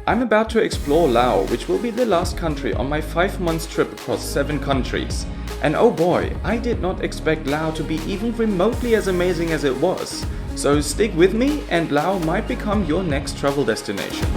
I'm about to explore Laos, which will be the last country on my 5-month trip across 7 countries. And oh boy, I did not expect Laos to be even remotely as amazing as it was. So stick with me and Laos might become your next travel destination.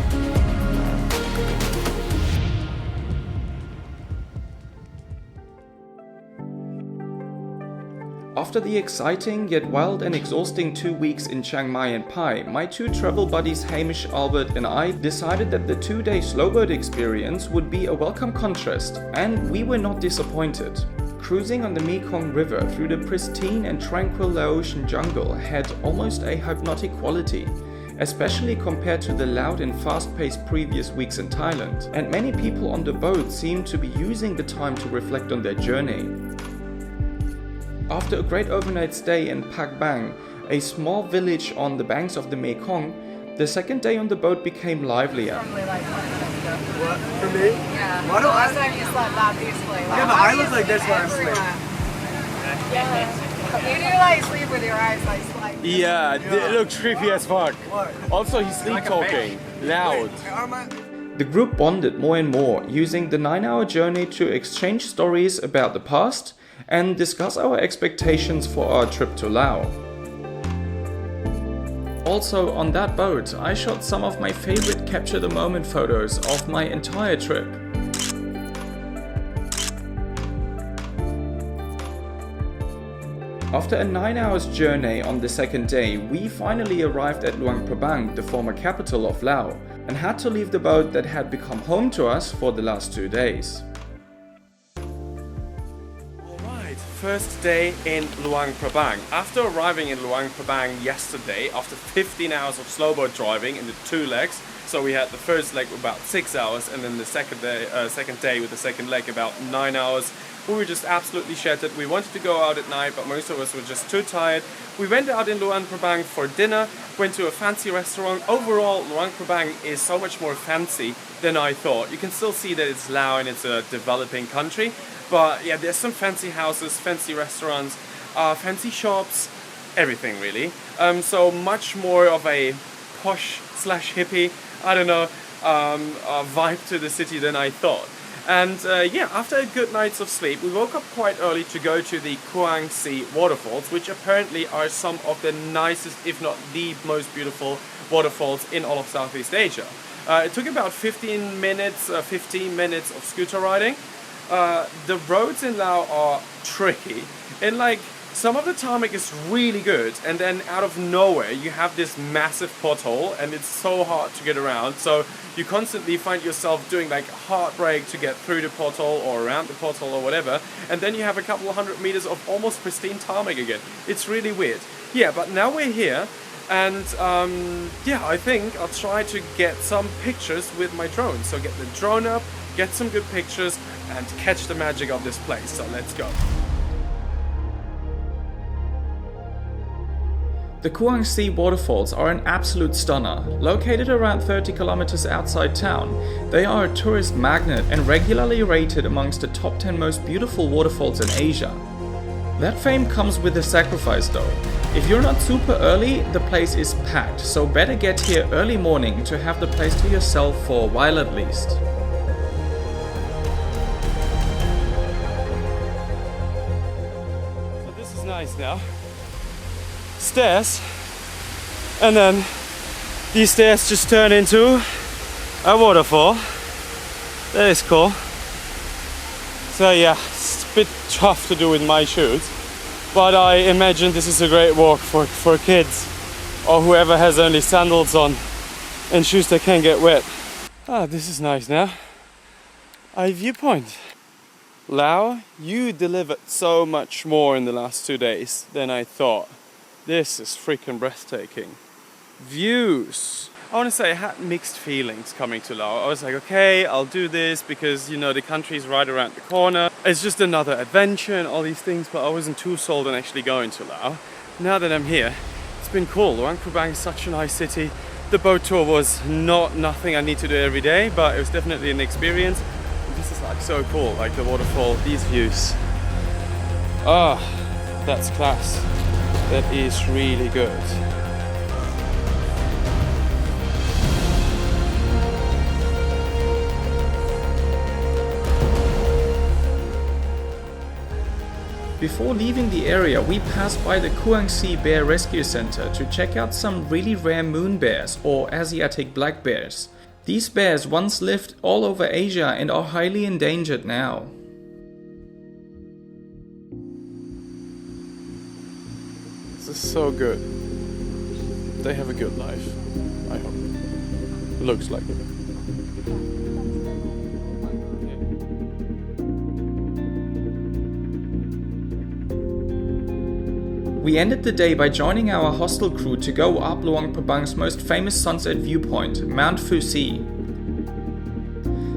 After the exciting yet wild and exhausting 2 weeks in Chiang Mai and Pai, my 2 travel buddies Hamish, Albert and I decided that the 2-day slowboat experience would be a welcome contrast, and we were not disappointed. Cruising on the Mekong River through the pristine and tranquil Laotian jungle had almost a hypnotic quality, especially compared to the loud and fast-paced previous weeks in Thailand, and many people on the boat seemed to be using the time to reflect on their journey. After a great overnight stay in Pak Bang, a small village on the banks of the Mekong, the second day on the boat became livelier. What? For me? Yeah. Why don't Last time you slept that peacefully. Yeah, but I look like this when I'm everyone. asleep. Yeah. You do like sleep with your eyes like slightly. Yeah, it looks creepy as fuck. What? Also, he's sleep talking loud. The group bonded more and more, using the 9-hour journey to exchange stories about the past and discuss our expectations for our trip to Laos. Also, on that boat, I shot some of my favorite capture the moment photos of my entire trip. After a 9-hour journey on the second day, we finally arrived at Luang Prabang, the former capital of Laos, and had to leave the boat that had become home to us for the last 2 days. First day in Luang Prabang. After arriving in Luang Prabang yesterday, after 15 hours of slowboat driving in the 2 legs, so we had the first leg about 6 hours and then the second day with the second leg about 9 hours. We were just absolutely shattered. We wanted to go out at night, but most of us were just too tired. We went out in Luang Prabang for dinner, went to a fancy restaurant. Overall, Luang Prabang is so much more fancy than I thought. You can still see that it's Laos and it's a developing country. But yeah, there's some fancy houses, fancy restaurants, fancy shops, everything really. So much more of a posh / hippie, I don't know, vibe to the city than I thought. And yeah, after a good night's of sleep, we woke up quite early to go to the Kuang Si Waterfalls, which apparently are some of the nicest, if not the most beautiful waterfalls in all of Southeast Asia. It took about 15 minutes of scooter riding. The roads in Laos are tricky, and like some of the tarmac is really good, and then out of nowhere you have this massive pothole and it's so hard to get around, so you constantly find yourself doing like hard brake to get through the pothole or around the pothole or whatever, and then you have a couple of 100 meters of almost pristine tarmac again. It's really weird. Yeah, but now we're here. And yeah, I think I'll try to get some pictures with my drone. So get the drone up, get some good pictures and catch the magic of this place. So let's go. The Kuang Si Waterfalls are an absolute stunner. Located around 30 kilometers outside town, they are a tourist magnet and regularly rated amongst the top 10 most beautiful waterfalls in Asia. That fame comes with a sacrifice though. If you're not super early, the place is packed, so better get here early morning to have the place to yourself for a while at least. So this is nice now. Stairs, and then these stairs just turn into a waterfall. That is cool. So yeah, it's a bit tough to do with my shoes, but I imagine this is a great walk for kids or whoever has only sandals on and shoes that can't get wet. Ah, this is nice now. A viewpoint. Lao, you delivered so much more in the last 2 days than I thought. This is freaking breathtaking. Views. I want to say I had mixed feelings coming to Laos. I was like, okay, I'll do this because, you know, the country is right around the corner. It's just another adventure and all these things, but I wasn't too sold on actually going to Laos. Now that I'm here, it's been cool. Luang Prabang is such a nice city. The boat tour was nothing I need to do every day, but it was definitely an experience. And this is like so cool, like the waterfall, these views. Ah, that's class. That is really good. Before leaving the area, we passed by the Kuang Si Bear Rescue Center to check out some really rare moon bears or Asiatic black bears. These bears once lived all over Asia and are highly endangered now. This is so good. They have a good life, I hope. Looks like it. We ended the day by joining our hostel crew to go up Luang Prabang's most famous sunset viewpoint, Mount Fuji.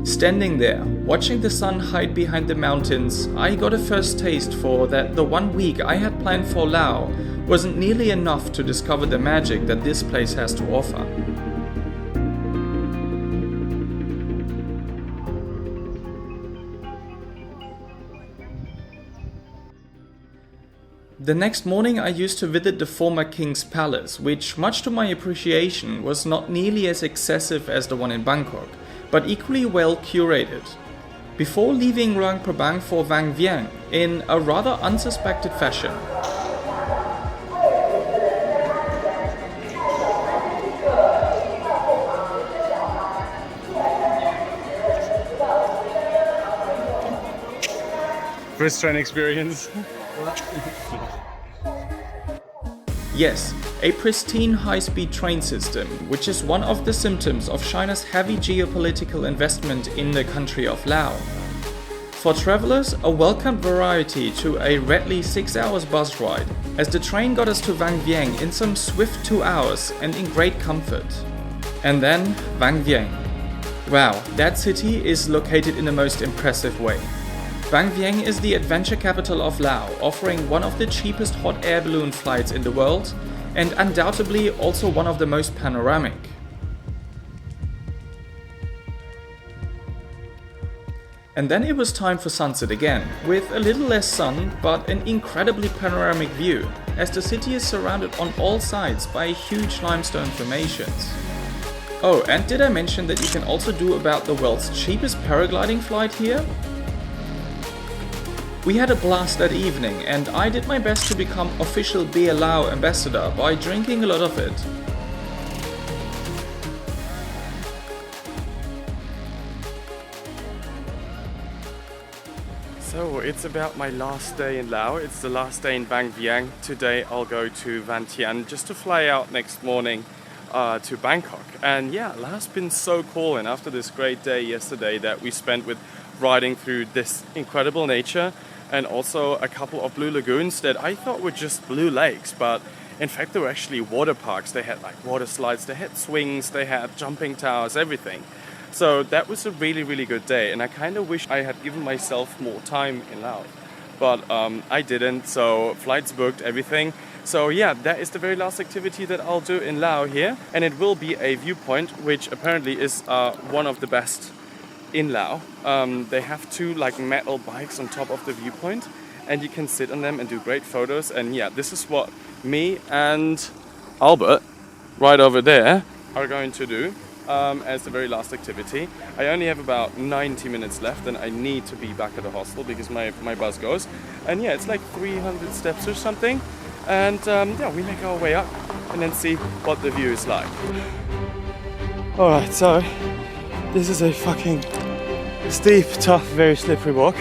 Standing there, watching the sun hide behind the mountains, I got a first taste for that the 1 week I had planned for Laos wasn't nearly enough to discover the magic that this place has to offer. The next morning I used to visit the former King's Palace, which, much to my appreciation, was not nearly as excessive as the one in Bangkok, but equally well curated. Before leaving Luang Prabang for Vang Vieng in a rather unsuspected fashion. First train experience. Yes, a pristine high-speed train system, which is one of the symptoms of China's heavy geopolitical investment in the country of Laos. For travelers, a welcome variety to a Redley 6 hours bus ride, as the train got us to Vang Vieng in some swift 2 hours and in great comfort. And then Vang Vieng. Wow, that city is located in the most impressive way. Vang Vieng is the adventure capital of Laos, offering one of the cheapest hot air balloon flights in the world, and undoubtedly also one of the most panoramic. And then it was time for sunset again, with a little less sun, but an incredibly panoramic view, as the city is surrounded on all sides by huge limestone formations. Oh, and did I mention that you can also do about the world's cheapest paragliding flight here? We had a blast that evening, and I did my best to become official Beer Lao ambassador by drinking a lot of it. So it's about my last day in Laos. It's the last day in Vang Vieng. Today I'll go to Vientienne just to fly out next morning to Bangkok. And yeah, Laos has been so cool, and after this great day yesterday that we spent with riding through this incredible nature, and also a couple of blue lagoons that I thought were just blue lakes, but in fact they were actually water parks. They had like water slides, they had swings, they had jumping towers, everything. So that was a really, really good day, and I kind of wish I had given myself more time in Laos, but I didn't, so flights booked, everything. So yeah, that is the very last activity that I'll do in Laos here, and it will be a viewpoint, which apparently is one of the best in Laos. They have two like metal bikes on top of the viewpoint, and you can sit on them and do great photos. And yeah, this is what me and Albert right over there are going to do as the very last activity. I only have about 90 minutes left, and I need to be back at the hostel because my bus goes. And yeah, it's like 300 steps or something. And yeah, we make our way up and then see what the view is like. Alright, so this is a fucking steep, tough, very slippery walk.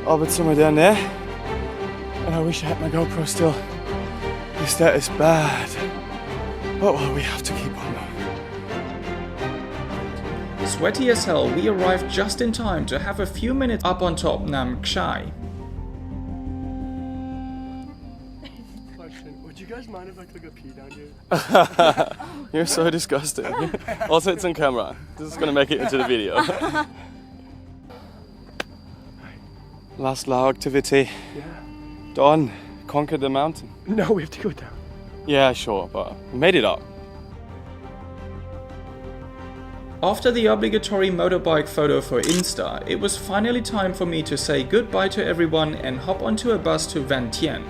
Albert's somewhere down there. And I wish I had my GoPro still, because that is bad. But well, we have to keep on. Sweaty as hell, we arrived just in time to have a few minutes up on top Nam Kshai. Question, would you guys mind if I took a pee down here? You're so disgusting. Also, it's on camera. This is gonna make it into the video. Last Lao activity. Yeah. Done. Conquered the mountain. No, we have to go down. Yeah, sure, but we made it up. After the obligatory motorbike photo for Insta, it was finally time for me to say goodbye to everyone and hop onto a bus to Vientienne.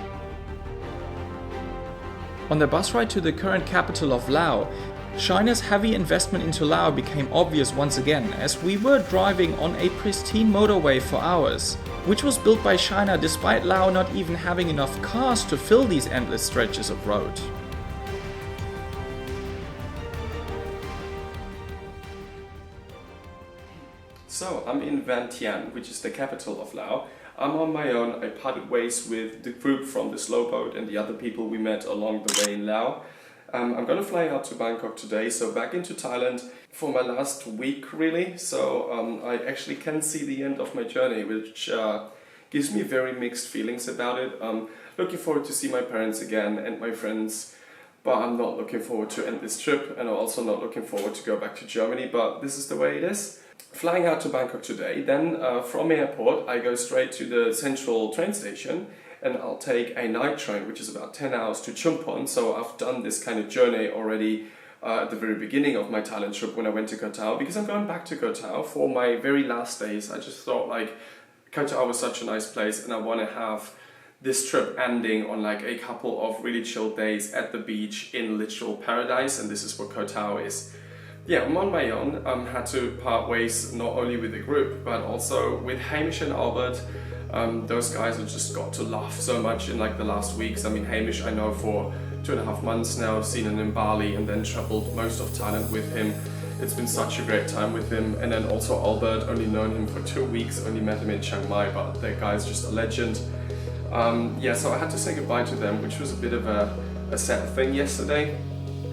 On the bus ride to the current capital of Laos, China's heavy investment into Laos became obvious once again, as we were driving on a pristine motorway for hours, which was built by China despite Laos not even having enough cars to fill these endless stretches of road. So I'm in Vientienne, which is the capital of Laos. I'm on my own. I parted ways with the group from the slow boat and the other people we met along the way in Laos. I'm gonna fly out to Bangkok today, so back into Thailand for my last week really. So I actually can see the end of my journey, which gives me very mixed feelings about it. Looking forward to see my parents again and my friends, but I'm not looking forward to end this trip, and I'm also not looking forward to go back to Germany, but this is the way it is. Flying out to Bangkok today, then from airport I go straight to the central train station, and I'll take a night train, which is about 10 hours to Chumpon. So I've done this kind of journey already at the very beginning of my Thailand trip when I went to Koh Tao, because I'm going back to Koh Tao for my very last days. I just thought like Koh Tao was such a nice place, and I want to have this trip ending on like a couple of really chill days at the beach in literal paradise, and this is what Koh Tao is. Yeah, I'm on my own. Had to part ways not only with the group but also with Hamish and Albert. Those guys have just got to laugh so much in like the last weeks. I mean, Hamish I know for 2.5 months now, seen him in Bali and then traveled most of Thailand with him. It's been such a great time with him. And then also Albert, only known him for 2 weeks, only met him in Chiang Mai, but that guy's just a legend. Yeah, so I had to say goodbye to them, which was a bit of a sad thing yesterday.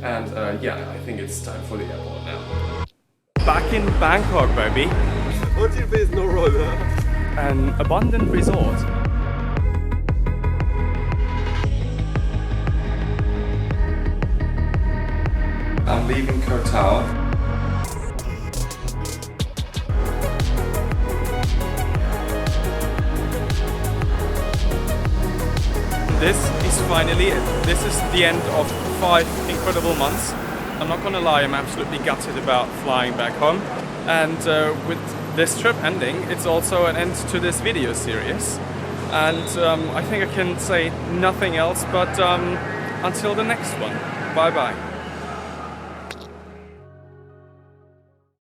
And yeah, I think it's time for the airport now. Back in Bangkok, baby. What if there's no road? An abundant resort. I'm leaving Koh Tao. This is finally it. This is the end of 5 incredible months. I'm not gonna lie, I'm absolutely gutted about flying back home. And with this trip ending, it's also an end to this video series. And I think I can say nothing else but until the next one. Bye bye.